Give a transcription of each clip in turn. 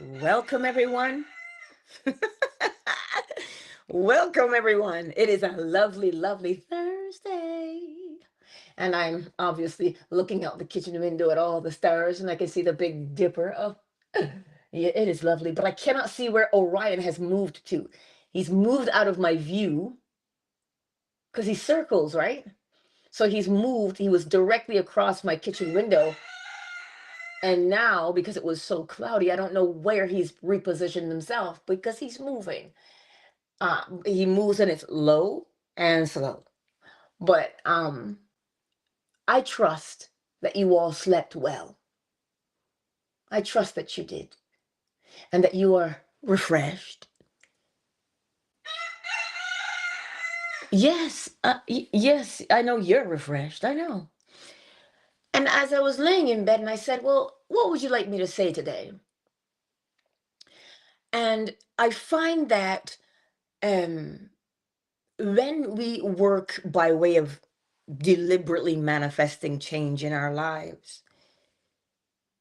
Welcome, everyone. Welcome, everyone. It is a lovely, lovely Thursday. And I'm obviously looking out the kitchen window at all the stars, and I can see the Big Dipper. Oh, yeah, it is lovely, but I cannot see where Orion has moved to. He's moved out of my view because he circles, right? So he's moved. He was directly across my kitchen window. And now, because it was so cloudy, I don't know where he's repositioned himself because he's moving. He moves and it's low and slow. But I trust that you all slept well. I trust that you did and that you are refreshed. Yes, yes, I know you're refreshed. I know. And as I was laying in bed and I said, well, what would you like me to say today? And I find that um, when we work by way of deliberately manifesting change in our lives,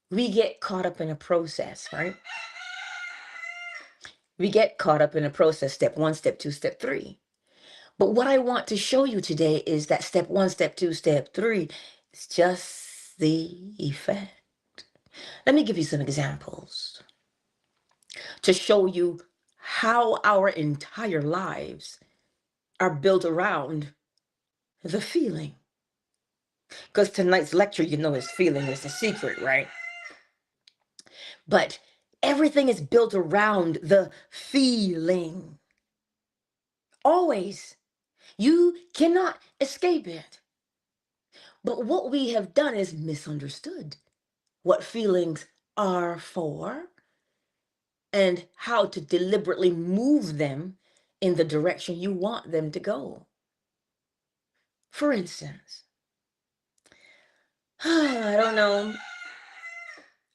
we get caught up in a process, right? We get caught up in a process, step one, step two, step three. But what I want to show you today is that step one, step two, step three is just the effect. Let me give you some examples to show you how our entire lives are built around the feeling. Because tonight's lecture, is feeling is the secret, right? But everything is built around the feeling. Always. You cannot escape it. But what we have done is misunderstood what feelings are for and how to deliberately move them in the direction you want them to go. For instance, I don't know.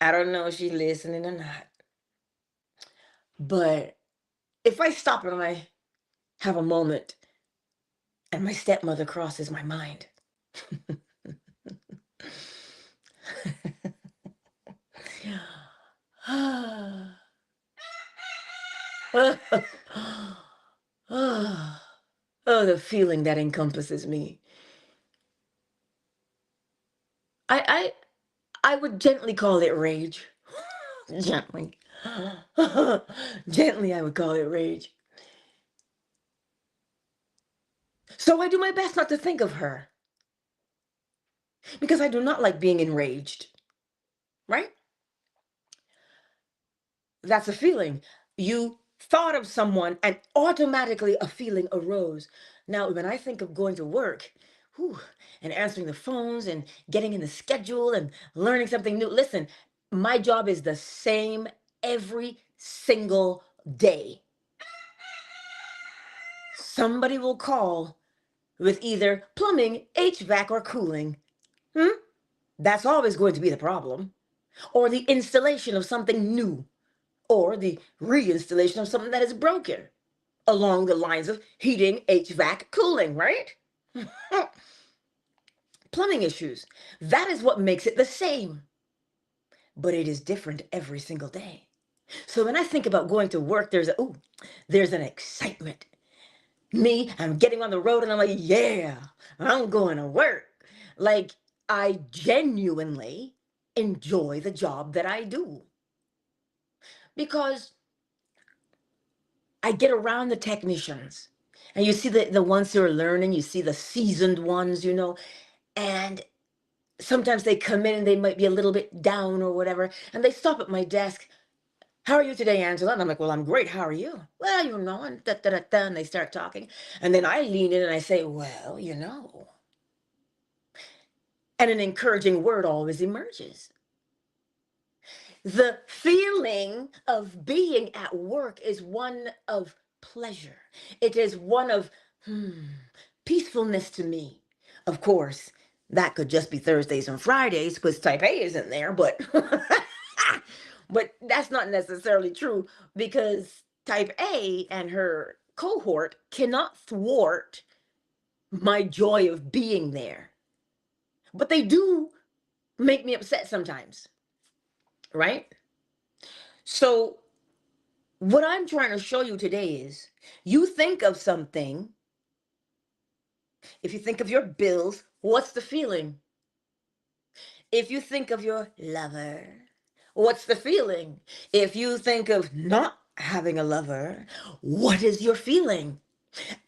I don't know if she's listening or not. But if I stop and I have a moment and my stepmother crosses my mind, oh, the feeling that encompasses me. I I would gently call it rage. Gently. Gently, I would call it rage. So I do my best not to think of her because I do not like being enraged, right? That's a feeling. You thought of someone and automatically a feeling arose. Now, when I think of going to work, whew, and answering the phones and getting in the schedule and learning something new, listen, my job is the same every single day. Somebody will call with either plumbing, HVAC, or cooling. Hmm? That's always going to be the problem. Or the installation of something new, or the reinstallation of something that is broken along the lines of heating, HVAC, cooling, right? Plumbing issues. That is what makes it the same. But it is different every single day. So when I think about going to work, there's an excitement. Me, I'm getting on the road and I'm like, yeah, I'm going to work. Like, I genuinely enjoy the job that I do because I get around the technicians and you see the ones who are learning, you see the seasoned ones, and sometimes they come in and they might be a little bit down or whatever, and they stop at my desk. How are you today, Angela? And I'm like, well, I'm great. How are you? Well, and da, da, da, da, and they start talking. And then I lean in and I say, well, and an encouraging word always emerges. The feeling of being at work is one of pleasure. It is one of peacefulness to me. Of course, that could just be Thursdays and Fridays because type A isn't there, but but that's not necessarily true because type A and her cohort cannot thwart my joy of being there. But they do make me upset sometimes, right? So what I'm trying to show you today is, you think of something. If you think of your bills, what's the feeling? If you think of your lover, what's the feeling? If you think of not having a lover, what is your feeling?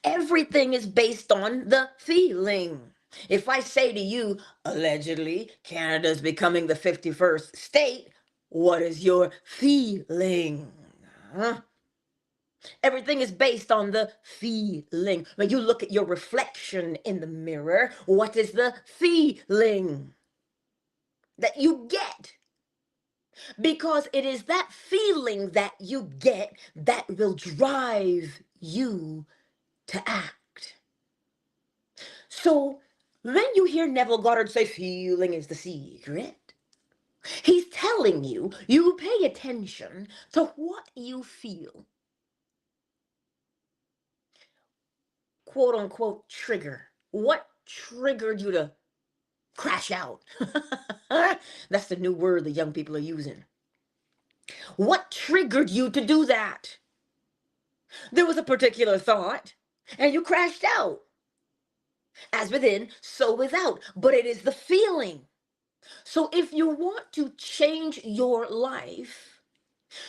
Everything is based on the feeling. If I say to you, allegedly, Canada's becoming the 51st state, what is your feeling? Huh? Everything is based on the feeling. When you look at your reflection in the mirror, what is the feeling that you get? Because it is that feeling that you get that will drive you to act. So when you hear Neville Goddard say feeling is the secret, he's telling you, you pay attention to what you feel. Quote unquote trigger. What triggered you to crash out? That's the new word the young people are using. What triggered you to do that? There was a particular thought, and you crashed out. As within, so without. But it is the feeling. So if you want to change your life,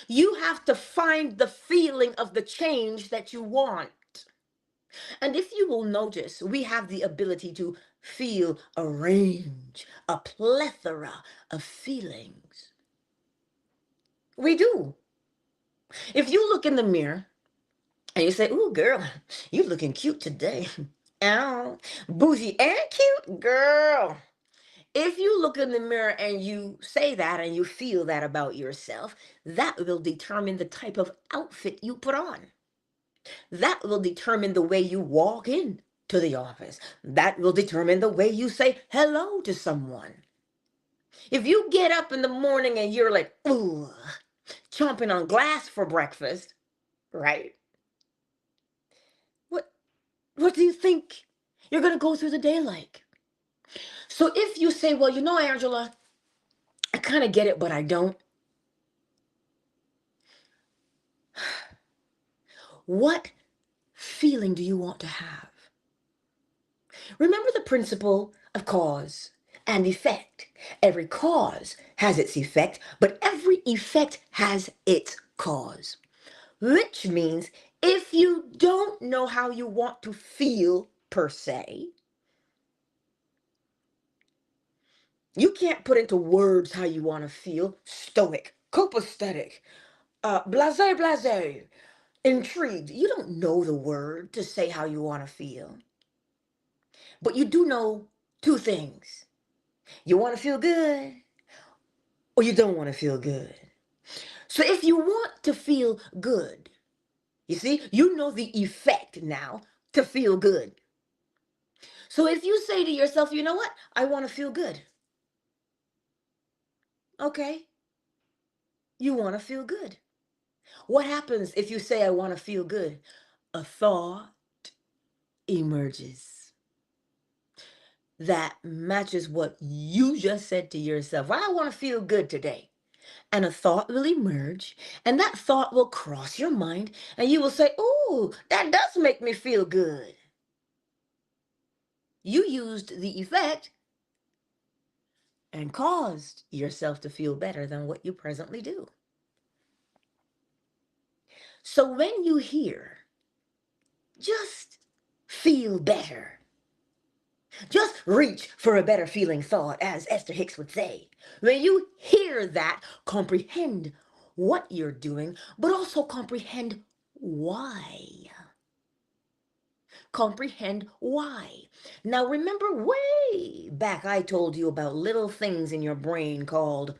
you have to find the feeling of the change that you want. And if you will notice, we have the ability to feel a range, a plethora of feelings. We do. If you look in the mirror and you say, "Ooh, girl, you looking cute today." Ow, bougie and cute, girl. If you look in the mirror and you say that and you feel that about yourself, that will determine the type of outfit you put on. That will determine the way you walk in to the office. That will determine the way you say hello to someone. If you get up in the morning and you're like, ooh, chomping on glass for breakfast, right? What what do you think you're gonna go through the day like? So if you say, well, Angela, I kind of get it, but I don't. What feeling do you want to have? Remember the principle of cause and effect. Every cause has its effect, but every effect has its cause. Which means if you don't know how you want to feel per se, you can't put into words how you want to feel. Stoic, copacetic, blase, intrigued. You don't know the word to say how you want to feel. But you do know two things. You want to feel good or you don't want to feel good. So if you want to feel good, you see, you know the effect now to feel good. So if you say to yourself, you know what? I want to feel good. Okay, you want to feel good. What happens if you say, I want to feel good? A thought emerges that matches what you just said to yourself. I want to feel good today. And a thought will emerge, and that thought will cross your mind, and you will say, "Oh, that does make me feel good." You used the effect and caused yourself to feel better than what you presently do. So when you hear, just feel better, just reach for a better feeling thought, as Esther Hicks would say. When you hear that, comprehend what you're doing, but also comprehend why. Comprehend why. Now, remember way back, I told you about little things in your brain called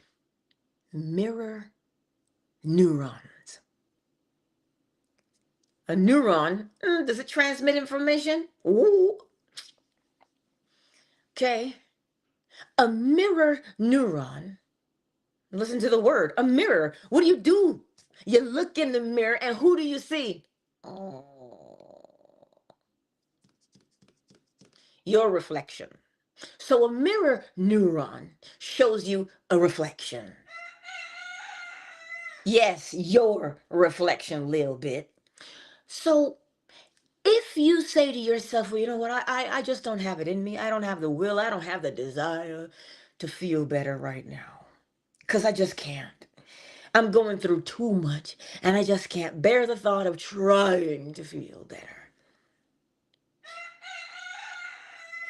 mirror neurons. A neuron, does it transmit information? Ooh. Okay. A mirror neuron. Listen to the word, a mirror. What do? You look in the mirror and who do you see? Oh, your reflection. So a mirror neuron shows you a reflection. Yes, your reflection a little bit. So if you say to yourself, well, you know what, I just don't have it in me. I don't have the will. I don't have the desire to feel better right now. Because I just can't. I'm going through too much and I just can't bear the thought of trying to feel better.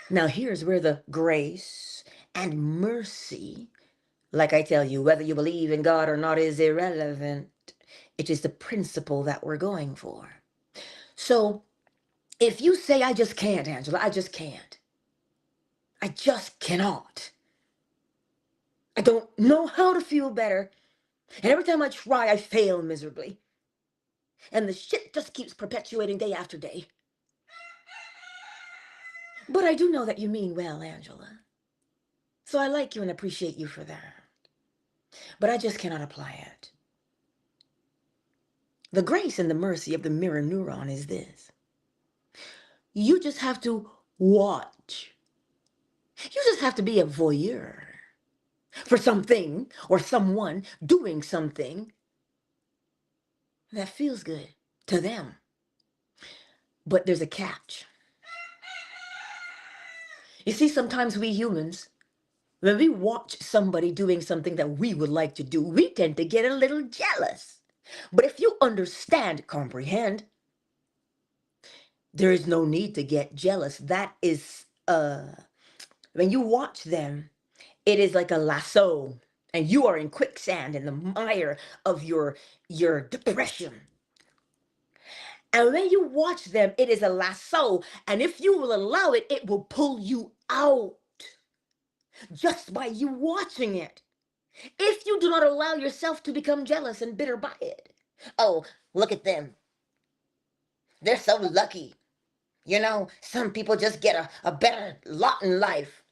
Now, here's where the grace and mercy, like I tell you, whether you believe in God or not is irrelevant. It is the principle that we're going for. So if you say, I just can't, Angela, I just can't. I just cannot. I don't know how to feel better. And every time I try, I fail miserably. And the shit just keeps perpetuating day after day. But I do know that you mean well, Angela. So I like you and appreciate you for that. But I just cannot apply it. The grace and the mercy of the mirror neuron is this. You just have to watch. You just have to be a voyeur for something or someone doing something that feels good to them. But there's a catch. You see, sometimes we humans, when we watch somebody doing something that we would like to do, we tend to get a little jealous. But if you understand, comprehend, there is no need to get jealous. That is, when you watch them, it is like a lasso, and you are in quicksand in the mire of your depression. And when you watch them, it is a lasso, and if you will allow it, it will pull you out just by you watching it. If you do not allow yourself to become jealous and bitter by it. Oh, look at them. They're so lucky. You know, some people just get a better lot in life.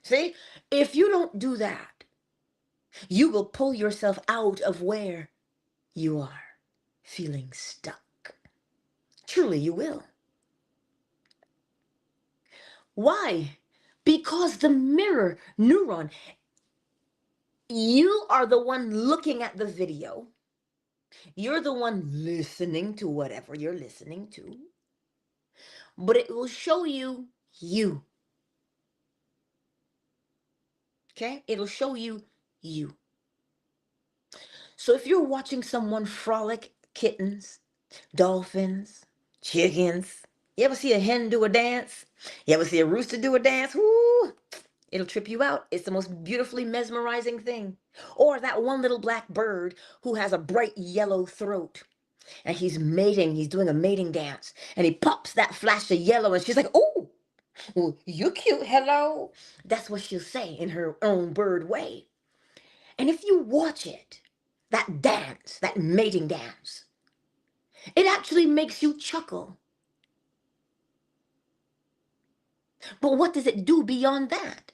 See, if you don't do that, you will pull yourself out of where you are feeling stuck. Truly, you will. Why? Because the mirror neuron, you are the one looking at the video. You're the one listening to whatever you're listening to. But it will show you you. Okay? It'll show you you. So if you're watching someone frolic kittens, dolphins, chickens, you ever see a hen do a dance? You ever see a rooster do a dance? Woo! It'll trip you out. It's the most beautifully mesmerizing thing. Or that one little black bird who has a bright yellow throat. And he's mating, he's doing a mating dance. And he pops that flash of yellow and she's like, oh, you cute, hello. That's what she'll say in her own bird way. And if you watch it, that dance, that mating dance, it actually makes you chuckle. But what does it do beyond that?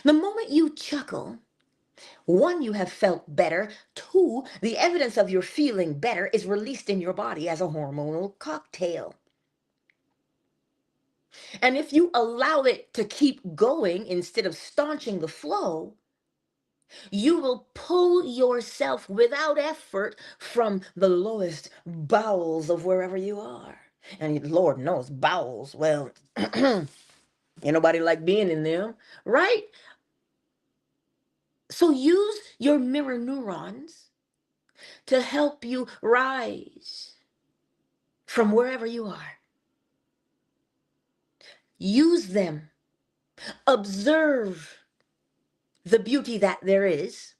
The moment you chuckle, one, you have felt better. Two, the evidence of your feeling better is released in your body as a hormonal cocktail. And if you allow it to keep going instead of staunching the flow, you will pull yourself without effort from the lowest bowels of wherever you are. And Lord knows, bowels, well, ain't nobody like being in them, right? So use your mirror neurons to help you rise from wherever you are. Use them. Observe the beauty that there is,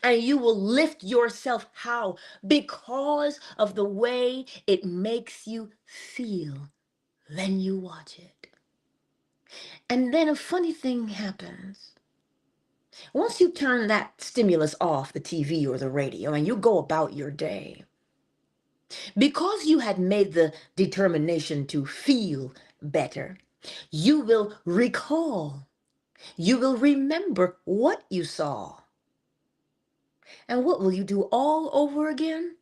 and you will lift yourself. How? Because of the way it makes you feel when you watch it. And then a funny thing happens. Once you turn that stimulus off, the TV or the radio, and you go about your day, because you had made the determination to feel better, you will recall, you will remember what you saw. And what will you do all over again?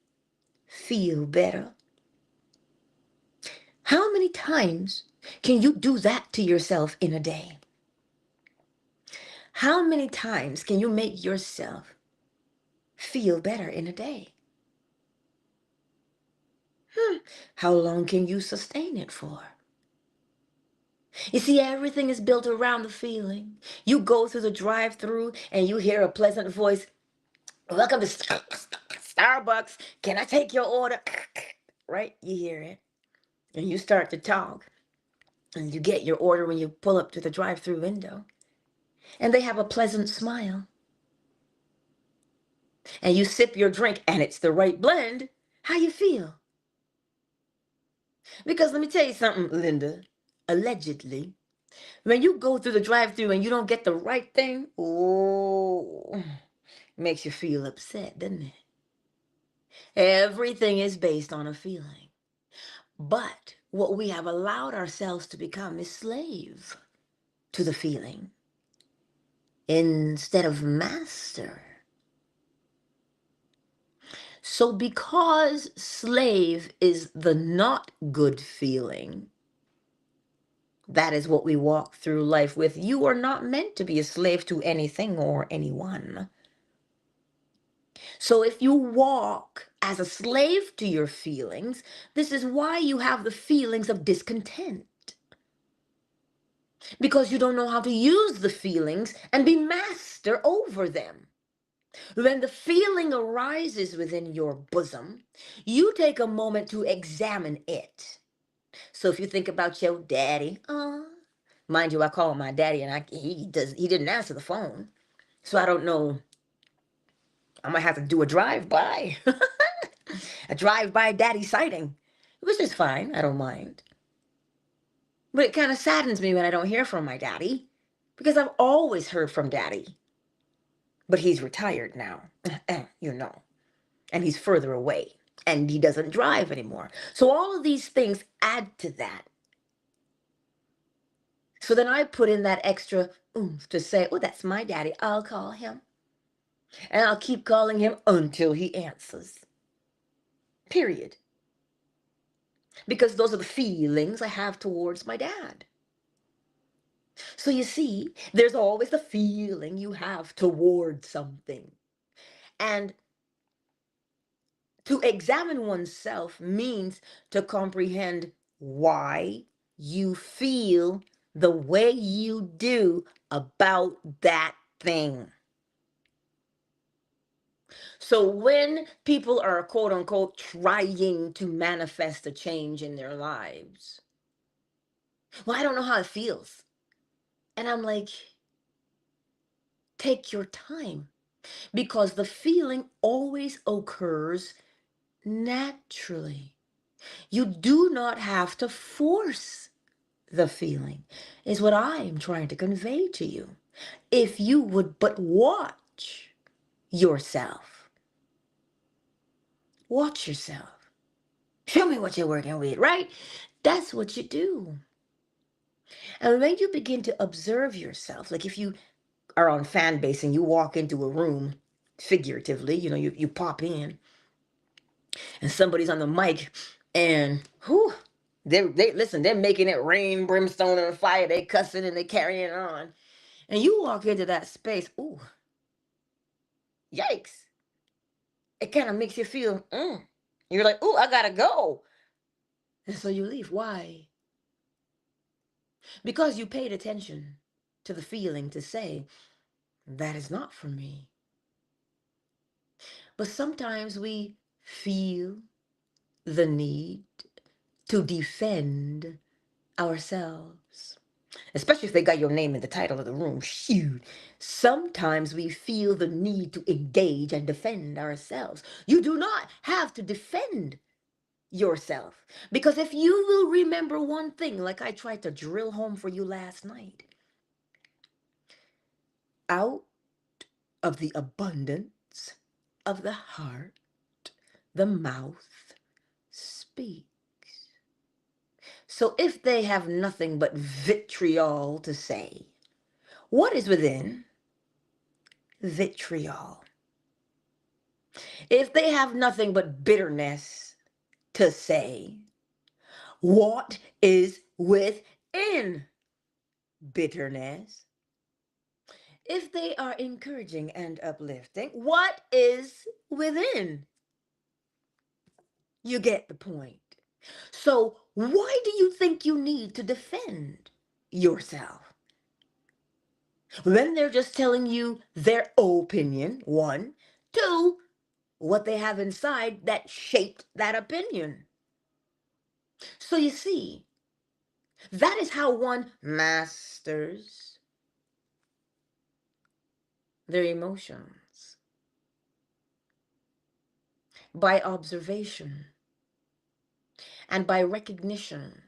Feel better. How many times can you do that to yourself in a day? How many times can you make yourself feel better in a day. How long can you sustain it for? You see, everything is built around the feeling. You go through the drive-through and you hear a pleasant voice. Welcome to Starbucks. Can I take your order? Right? You hear it. And you start to talk. And you get your order when you pull up to the drive-through window. And they have a pleasant smile. And you sip your drink and it's the right blend. How you feel? Because let me tell you something, Linda. Allegedly, when you go through the drive-through and you don't get the right thing, oh, makes you feel upset, doesn't it? Everything is based on a feeling. But what we have allowed ourselves to become is slave to the feeling instead of master. So because slave is the not good feeling, that is what we walk through life with. You are not meant to be a slave to anything or anyone. So if you walk as a slave to your feelings, this is why you have the feelings of discontent. Because you don't know how to use the feelings and be master over them. When the feeling arises within your bosom, you take a moment to examine it. So if you think about your daddy, mind you, I call my daddy and he didn't answer the phone. So I don't know. I might have to do a drive-by. A drive-by daddy sighting, which is fine. I don't mind. But it kind of saddens me when I don't hear from my daddy because I've always heard from daddy. But he's retired now, you know, and he's further away and he doesn't drive anymore. So all of these things add to that. So then I put in that extra oomph to say, oh, that's my daddy. I'll call him. And I'll keep calling him until he answers. Period. Because those are the feelings I have towards my dad. So you see, there's always the feeling you have toward something. And to examine oneself means to comprehend why you feel the way you do about that thing. So when people are quote unquote trying to manifest a change in their lives, well, I don't know how it feels. And I'm like, take your time because the feeling always occurs naturally. You do not have to force the feeling, is what I am trying to convey to you. If you would but watch yourself. Watch yourself. Show me what you're working with, right? That's what you do. And when you begin to observe yourself, like if you are on fan base and you walk into a room, figuratively, you pop in and somebody's on the mic and whew, they listen, they're making it rain, brimstone, and fire. They cussing and they carrying on. And you walk into that space, ooh, yikes. It kind of makes you feel, you're like, ooh, I gotta go. And so you leave. Why? Because you paid attention to the feeling to say, that is not for me. But sometimes we feel the need to defend ourselves, especially if they got your name in the title of the room. Shoot. Sometimes we feel the need to engage and defend ourselves. You do not have to defend yourself, because if you will remember one thing, like I tried to drill home for you last night, out of the abundance of the heart, the mouth speaks. So if they have nothing but vitriol to say, what is within? Vitriol. If they have nothing but bitterness to say, what is within? Bitterness. If they are encouraging and uplifting, what is within. You get the point. So, why do you think you need to defend yourself when they're just telling you their opinion? One, two, what they have inside that shaped that opinion. So, you see, that is how one masters their emotions, by observation and by recognition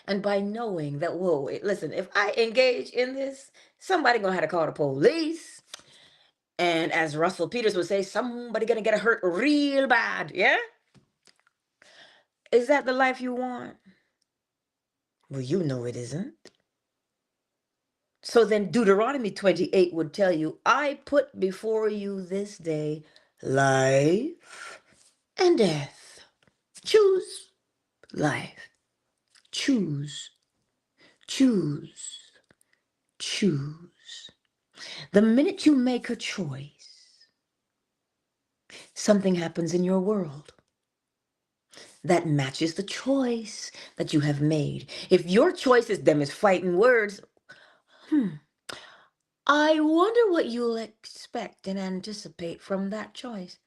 and by knowing that, whoa, listen, if I engage in this, somebody gonna have to call the police. And as Russell Peters would say, somebody gonna get hurt real bad. Yeah? Is that the life you want? Well, you know it isn't. So then Deuteronomy 28 would tell you, I put before you this day life and death. Choose life. Choose. Choose. Choose. The minute you make a choice, something happens in your world that matches the choice that you have made. If your choice is them is fighting words, I wonder what you'll expect and anticipate from that choice.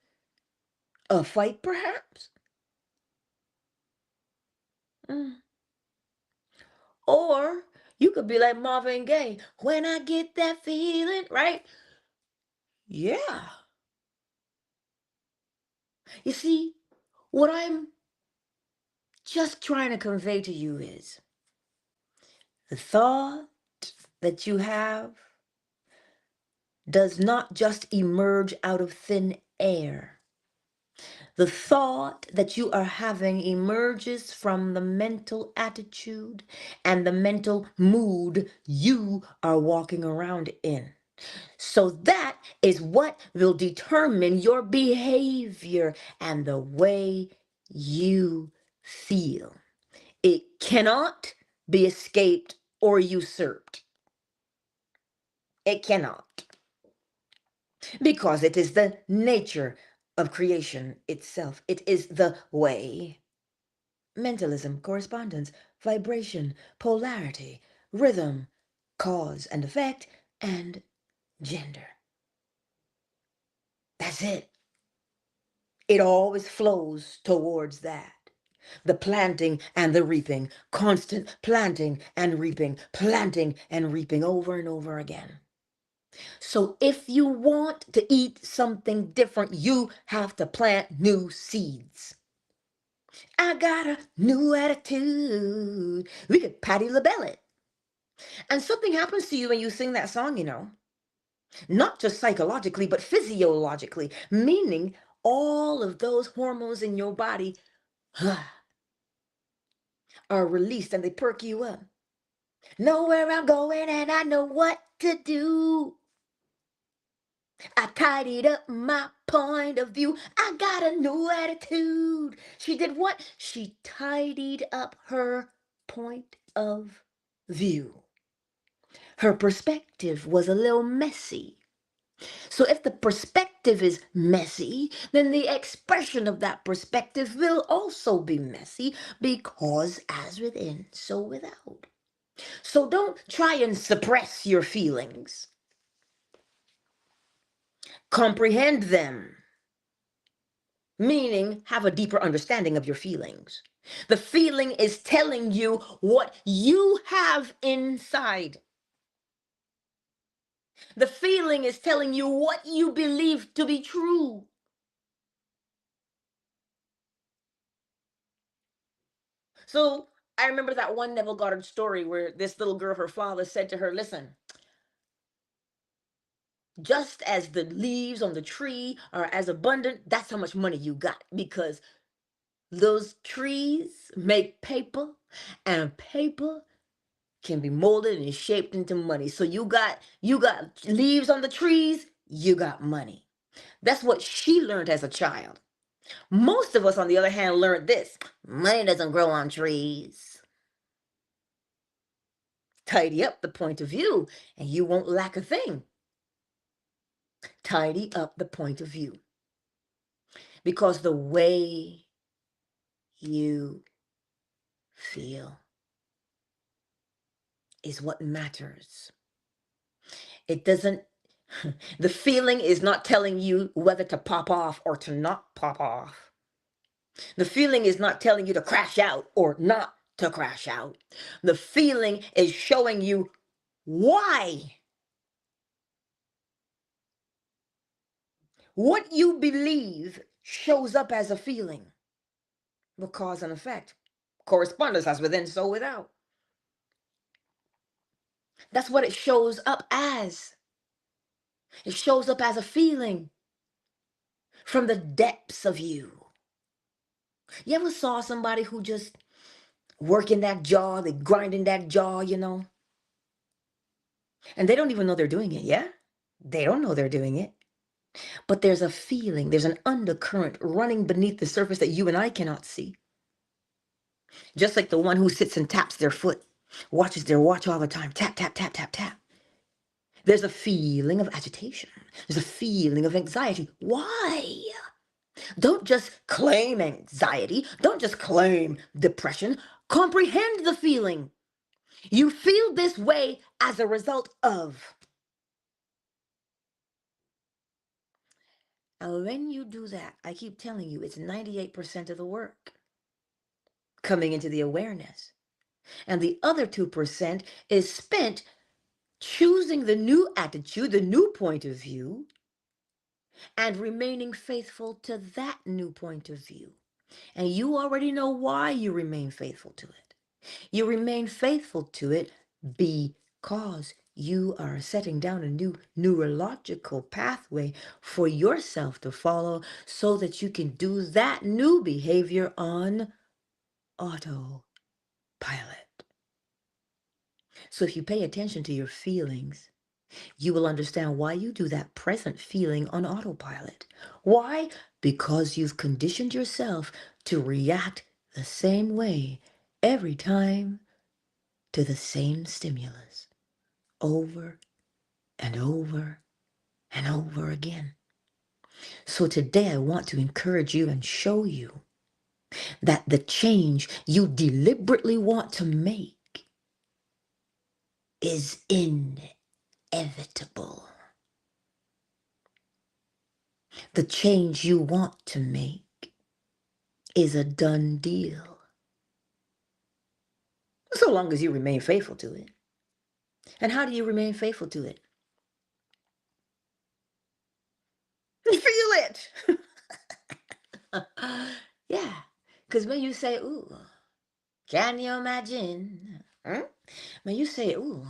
A fight, perhaps? Mm. Or you could be like Marvin Gaye, when I get that feeling, right? Yeah. You see, what I'm just trying to convey to you is the thought that you have does not just emerge out of thin air. The thought that you are having emerges from the mental attitude and the mental mood you are walking around in. So that is what will determine your behavior and the way you feel. It cannot be escaped or usurped. It cannot. Because it is the nature of creation itself. It is the way. Mentalism, correspondence, vibration, polarity, rhythm, cause and effect, and gender. That's it. It always flows towards that. The planting and the reaping, constant planting and reaping over and over again. So if you want to eat something different, you have to plant new seeds. I got a new attitude. We could Patti LaBelle it. And something happens to you when you sing that song, not just psychologically, but physiologically, meaning all of those hormones in your body are released and they perk you up. Know where I'm going and I know what to do. I tidied up my point of view. I got a new attitude. She did what? She tidied up her point of view. Her perspective was a little messy. So if the perspective is messy, then the expression of that perspective will also be messy, because as within, so without. So don't try and suppress your feelings. Comprehend them, meaning have a deeper understanding of your feelings. The feeling is telling you what you have inside. The feeling is telling you what you believe to be true. So I remember that one Neville Goddard story where this little girl, her father said to her, listen, just as the leaves on the tree are as abundant, that's how much money you got, because those trees make paper, and paper can be molded and shaped into money. So you got leaves on the trees, you got money. That's what she learned as a child. Most of us, on the other hand, learned this: money doesn't grow on trees. Tidy up the point of view, and you won't lack a thing. Tidy up the point of view. Because the way you feel is what matters. It doesn't, the feeling is not telling you whether to pop off or to not pop off. The feeling is not telling you to crash out or not to crash out. The feeling is showing you why. What you believe shows up as a feeling. The cause and effect. Correspondence as within, so without. That's what it shows up as. It shows up as a feeling from the depths of you. You ever saw somebody who just working that jaw, they grinding that jaw, and they don't even know they're doing it, yeah? They don't know they're doing it. But there's a feeling, there's an undercurrent running beneath the surface that you and I cannot see. Just like the one who sits and taps their foot, watches their watch all the time, tap, tap, tap, tap, tap. There's a feeling of agitation. There's a feeling of anxiety. Why? Don't just claim anxiety. Don't just claim depression. Comprehend the feeling. You feel this way as a result of. And when you do that, I keep telling you, it's 98% of the work coming into the awareness. And the other 2% is spent choosing the new attitude, the new point of view, and remaining faithful to that new point of view. And you already know why you remain faithful to it. You remain faithful to it because you are setting down a new neurological pathway for yourself to follow so that you can do that new behavior on autopilot. So if you pay attention to your feelings, you will understand why you do that present feeling on autopilot. Why? Because you've conditioned yourself to react the same way every time to the same stimulus over and over and over again. So today I want to encourage you and show you that the change you deliberately want to make is inevitable. The change you want to make is a done deal. So long as you remain faithful to it. And how do you remain faithful to it? You feel it. Yeah. Because when you say, ooh, can you imagine? Huh? When you say, ooh,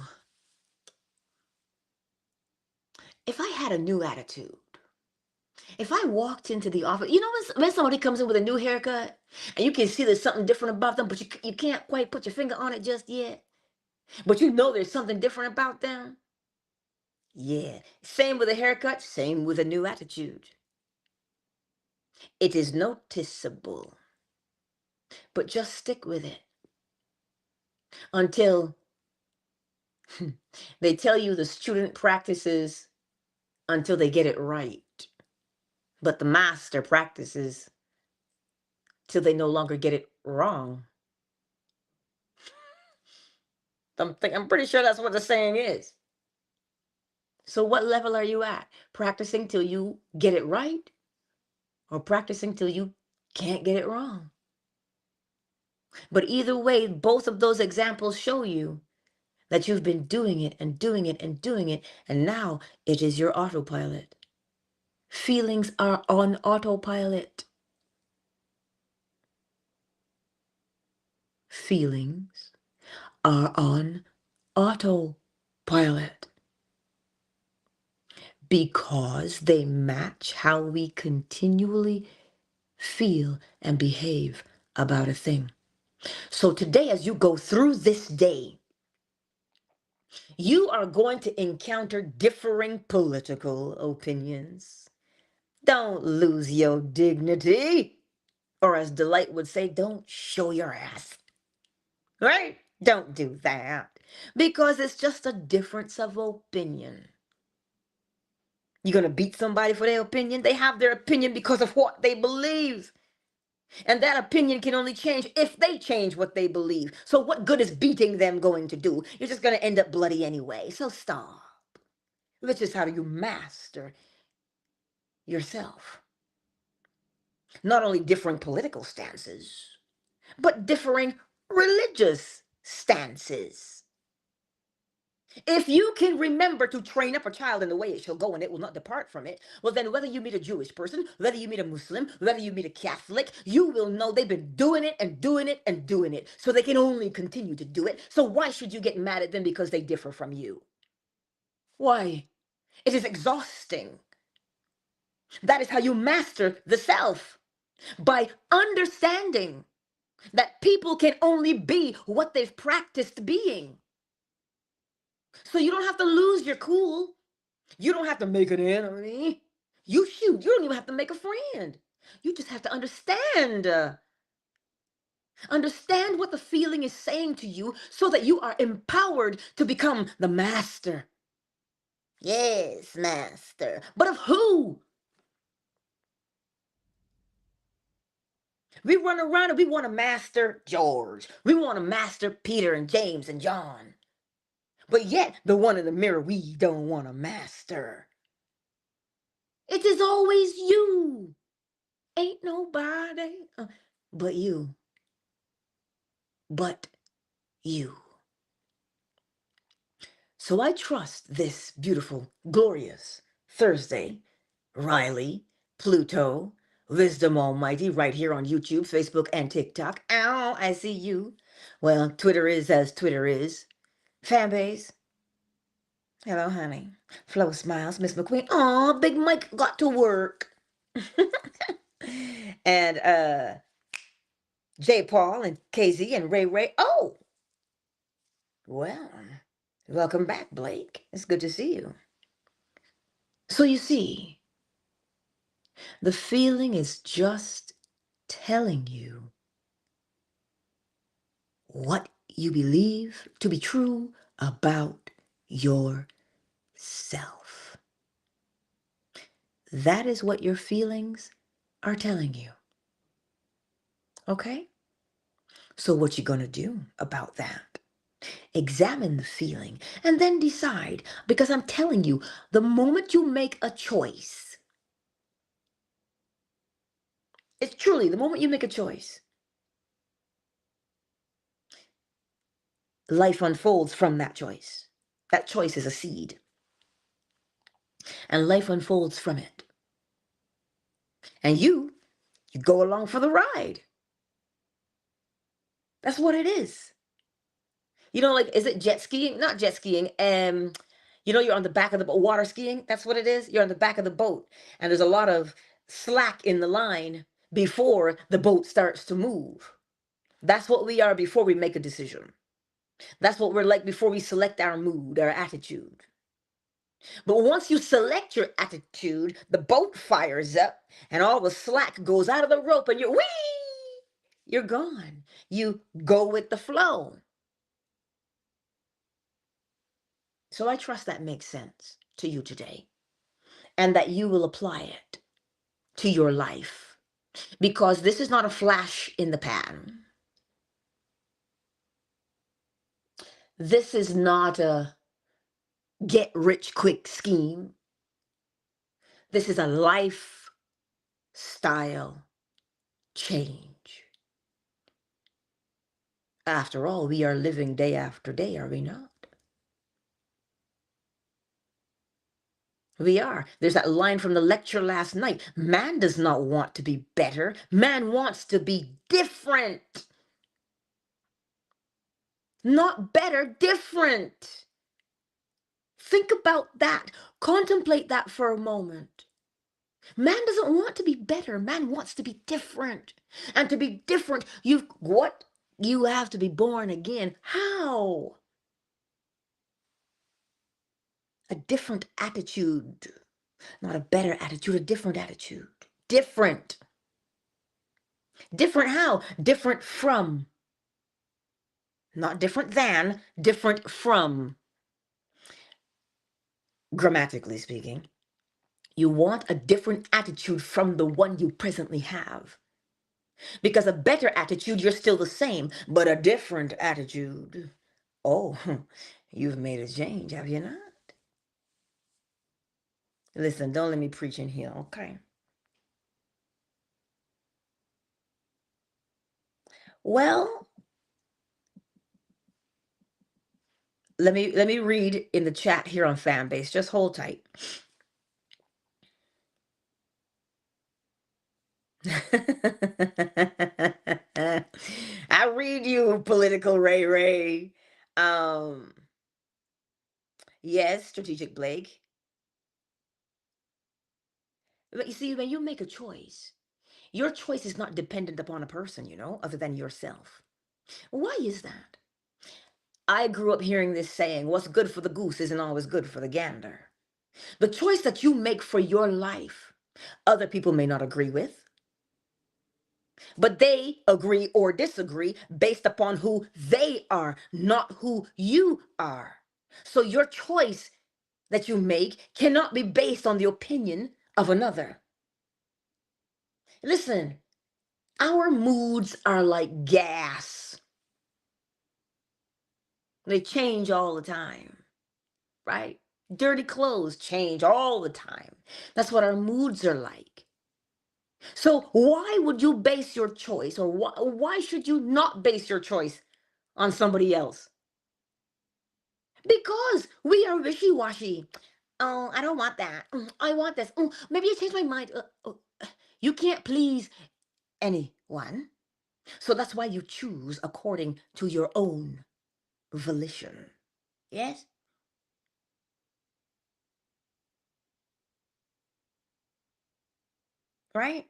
if I had a new attitude, if I walked into the office, when somebody comes in with a new haircut and you can see there's something different about them, but you can't quite put your finger on it just yet, but you know there's something different about them? Yeah. Same with a haircut, same with a new attitude. It is noticeable, but just stick with it until they tell you the student practices until they get it right, but the master practices till they no longer get it wrong. I'm pretty sure that's what the saying is. So what level are you at? Practicing till you get it right or practicing till you can't get it wrong? But either way, both of those examples show you that you've been doing it and doing it and doing it, and now it is your autopilot. Feelings are on autopilot. Feelings are on autopilot because they match how we continually feel and behave about a thing. So today, as you go through this day, you are going to encounter differing political opinions. Don't lose your dignity. Or as Delight would say, don't show your ass. Right? Don't do that. Because it's just a difference of opinion. You gonna beat somebody for their opinion? They have their opinion because of what they believe. And that opinion can only change if they change what they believe. So what good is beating them going to do? You're just gonna end up bloody anyway. So stop. Which is how you master yourself. Not only differing political stances, but differing religious stances. If you can remember to train up a child in the way it shall go and it will not depart from it, well, then whether you meet a Jewish person, whether you meet a Muslim, whether you meet a Catholic, you will know they've been doing it and doing it and doing it. So they can only continue to do it. So why should you get mad at them because they differ from you? Why? It is exhausting. That is how you master the self, by understanding that people can only be what they've practiced being. So you don't have to lose your cool. You don't have to make an enemy. You don't even have to make a friend. You just have to understand. Understand what the feeling is saying to you so that you are empowered to become the master. Yes, master. But of who? We run around and we want to master George. We want to master Peter and James and John. But yet, the one in the mirror we don't want to master. It is always you. Ain't nobody but you. But you. So I trust this beautiful, glorious Thursday, Riley, Pluto, Wisdom Almighty, right here on YouTube, Facebook, and TikTok. Ow, I see you. Well, Twitter is as Twitter is. Fanbase. Hello, honey. Flo Smiles, Miss McQueen. Aw, Big Mike got to work. And J. Paul and KZ and Ray Ray. Oh, well, welcome back, Blake. It's good to see you. So you see, the feeling is just telling you what you believe to be true about yourself. That is what your feelings are telling you. Okay? So what you gonna do about that? Examine the feeling and then decide, because I'm telling you, the moment you make a choice, it's truly the moment you make a choice, life unfolds from that choice. That choice is a seed, and life unfolds from it. And you go along for the ride. That's what it is. Like, is it jet skiing? Not jet skiing. You're on the back of the boat, water skiing. That's what it is. You're on the back of the boat, and there's a lot of slack in the line before the boat starts to move. That's what we are before we make a decision. That's what we're like before we select our mood, our attitude. But once you select your attitude, the boat fires up and all the slack goes out of the rope and you're gone. You go with the flow. So I trust that makes sense to you today and that you will apply it to your life, because this is not a flash in the pan. This is not a get rich quick scheme. This is a lifestyle change. After all, we are living day after day, are we not? We are. There's that line from the lecture last night. Man does not want to be better. Man wants to be different. Not better, different. Think about that. Contemplate that for a moment. Man doesn't want to be better. Man wants to be different. And to be different, you have to be born again. How? A different attitude. Not a better attitude, a different attitude. Different. Different how? Different from. Not different than, different from. Grammatically speaking. You want a different attitude from the one you presently have. Because a better attitude, you're still the same, but a different attitude. Oh, you've made a change, have you not? Listen, don't let me preach in here, okay? Well, let me read in the chat here on Fanbase. Just hold tight. I read you, political Ray Ray. Um, yes, strategic Blake. But you see, when you make a choice, your choice is not dependent upon a person, other than yourself. Why is that? I grew up hearing this saying, what's good for the goose isn't always good for the gander. The choice that you make for your life, other people may not agree with, but they agree or disagree based upon who they are, not who you are. So your choice that you make cannot be based on the opinion of another. Listen, our moods are like gas. They change all the time, right? Dirty clothes change all the time. That's what our moods are like. So why would you base your choice, or why should you not base your choice on somebody else? Because we are wishy-washy. Oh, I don't want that. I want this. Maybe I changed my mind. You can't please anyone. So that's why you choose according to your own volition. Yes? Right?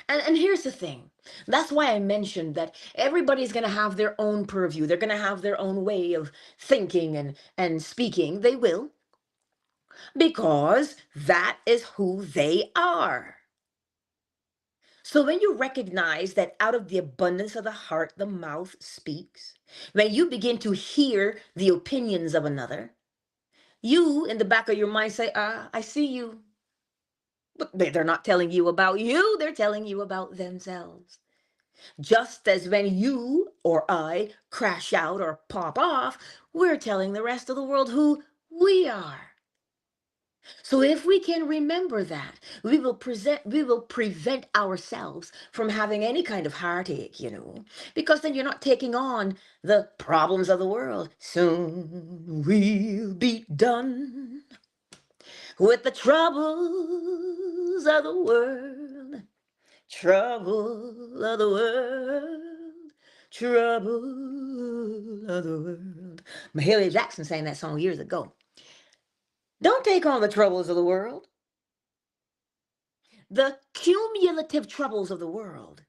And here's the thing. That's why I mentioned that everybody's going to have their own purview. They're going to have their own way of thinking and speaking. They will, because that is who they are. So when you recognize that out of the abundance of the heart, the mouth speaks, when you begin to hear the opinions of another, you in the back of your mind say, I see you. But they're not telling you about you, they're telling you about themselves. Just as when you or I crash out or pop off, we're telling the rest of the world who we are. So if we can remember that, we will prevent ourselves from having any kind of heartache, because then you're not taking on the problems of the world. Soon we'll be done with the troubles of the world. Trouble of the world. Trouble of the world. Mahalia Jackson sang that song years ago. Don't take on the troubles of the world. The cumulative troubles of the world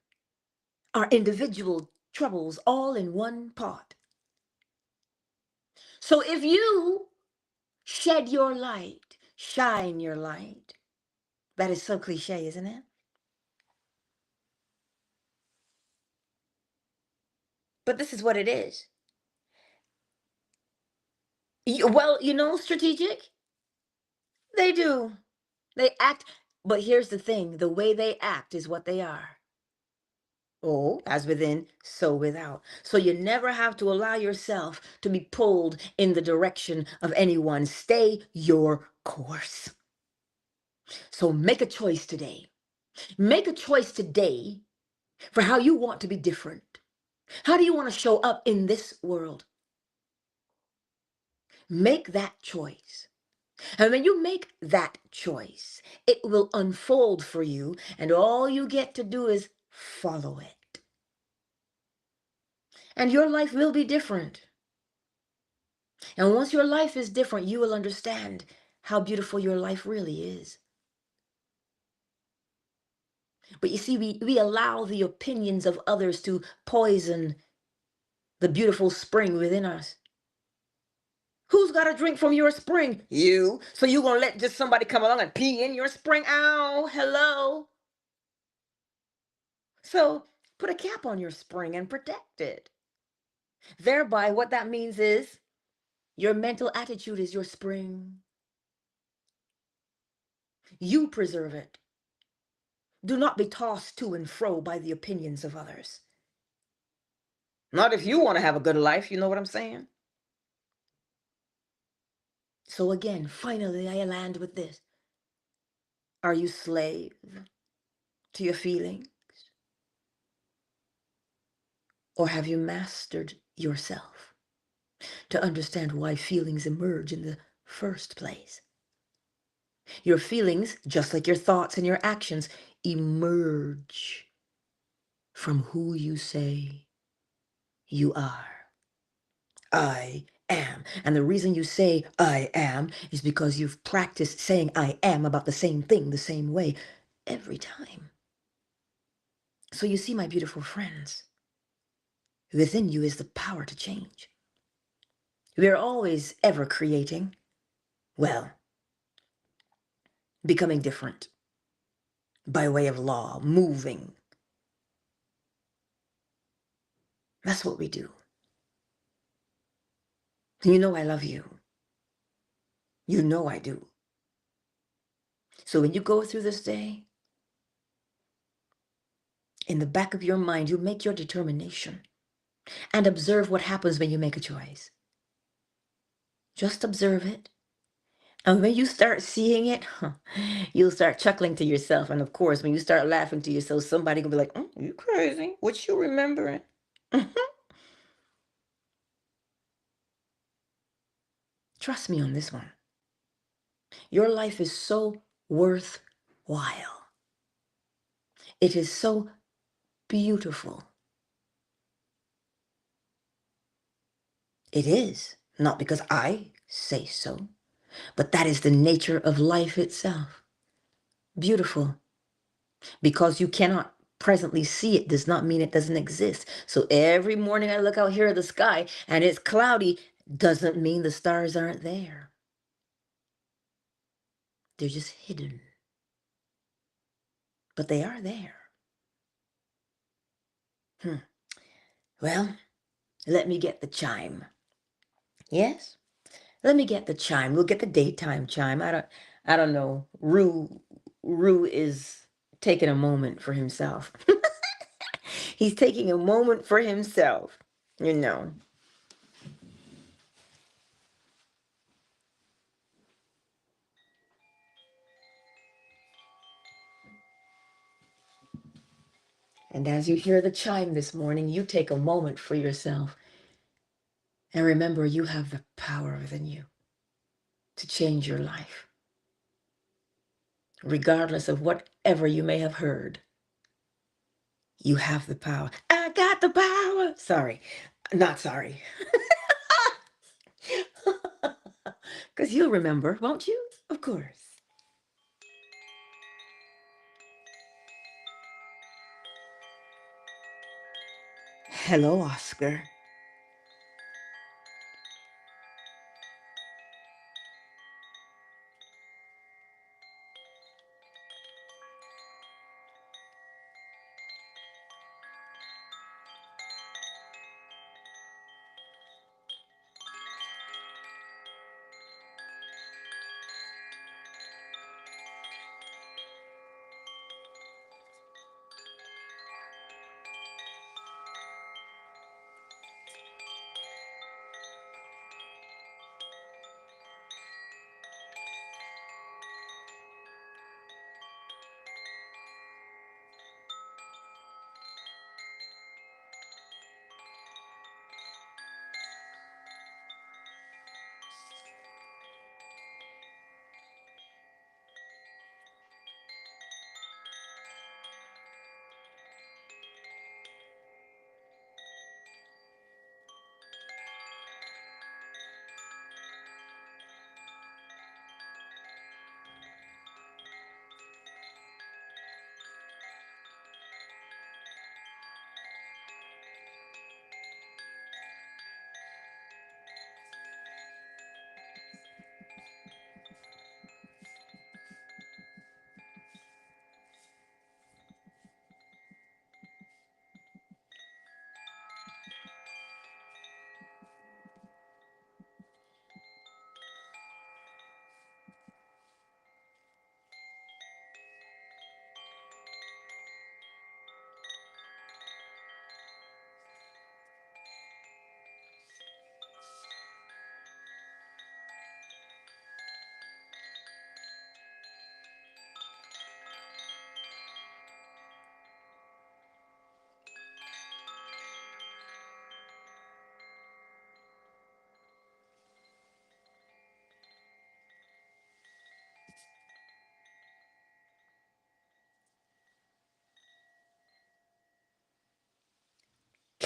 are individual troubles all in one pot. So if you shed your light, shine your light, that is so cliche, isn't it? But this is what it is. Well, strategic, they do. They act, but here's the thing, the way they act is what they are. Oh, as within, so without. So you never have to allow yourself to be pulled in the direction of anyone. Stay your course. So make a choice today. Make a choice today for how you want to be different. How do you want to show up in this world? Make that choice. And when you make that choice, it will unfold for you, and all you get to do is follow it. And your life will be different. And once your life is different, you will understand how beautiful your life really is. But you see, we allow the opinions of others to poison the beautiful spring within us. Who's got a drink from your spring? You. So you gonna let just somebody come along and pee in your spring? Ow, hello. So put a cap on your spring and protect it. Thereby, what that means is Your mental attitude is your spring. You preserve it. Do not be tossed to and fro by the opinions of others. Not if you want to have a good life, you know what I'm saying? So again, finally, I land with this. Are you slave to your feelings? Or have you mastered yourself to understand why feelings emerge in the first place? Your feelings, just like your thoughts and your actions, emerge from who you say you are. I am. And the reason you say I am is because you've practiced saying I am about the same thing the same way every time. So you see, my beautiful friends, within you is the power to change. We are always ever creating, well, becoming different by way of law, moving. That's what we do. You know I love you. You know I do. So when you go through this day, in the back of your mind, you make your determination and observe what happens when you make a choice. Just observe it. And when you start seeing it, you'll start chuckling to yourself. And of course, when you start laughing to yourself, somebody will be like, you crazy. What you remembering? Trust me on this one. Your life is so worthwhile. It is so beautiful. It is, not because I say so, but that is the nature of life itself. Beautiful. Because you cannot presently see it does not mean it doesn't exist. So every morning I look out here at the sky and it's cloudy, doesn't mean the stars aren't there. They're just hidden. But they are there. Well, let me get the chime. Yes? Let me get the chime. We'll get the daytime chime. I don't know. Rue is taking a moment for himself. He's taking a moment for himself, you know. And as you hear the chime this morning, you take a moment for yourself. And remember, you have the power within you to change your life, regardless of whatever you may have heard. You have the power. I got the power. Sorry, not sorry. Because you'll remember, won't you? Of course. Hello, Oscar.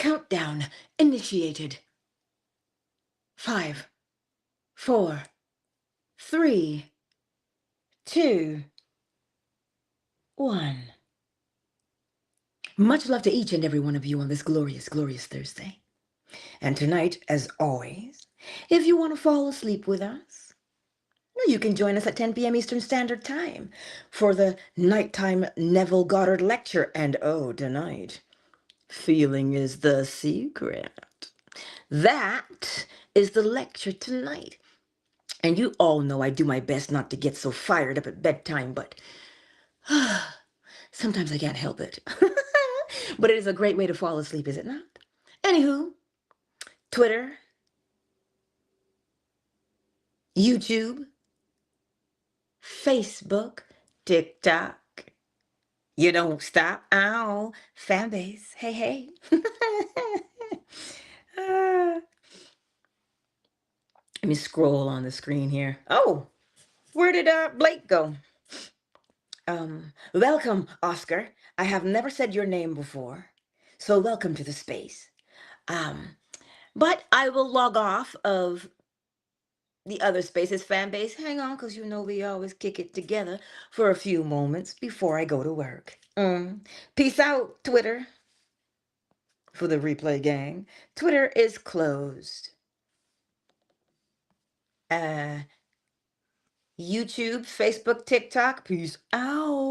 Countdown initiated. 5, 4, 3, 2, 1. Much love to each and every one of you on this glorious, glorious Thursday. And tonight, as always, if you want to fall asleep with us, you can join us at 10 p.m. Eastern Standard Time for the nighttime Neville Goddard lecture. And oh, tonight, feeling is the secret. That is the lecture tonight. And you all know I do my best not to get so fired up at bedtime, but sometimes I can't help it. But it is a great way to fall asleep, is it not? Anywho, Twitter, YouTube, Facebook, TikTok. You don't stop. Ow. Fan base. Hey, hey. Uh, let me scroll on the screen here. Oh, where did Blake go? Welcome, Oscar. I have never said your name before, so welcome to the space. But I will log off of the other spaces fan base. Hang on, because you know we always kick it together for a few moments before I go to work. Peace out, Twitter. For the replay gang, Twitter is closed. YouTube, Facebook, TikTok, peace out.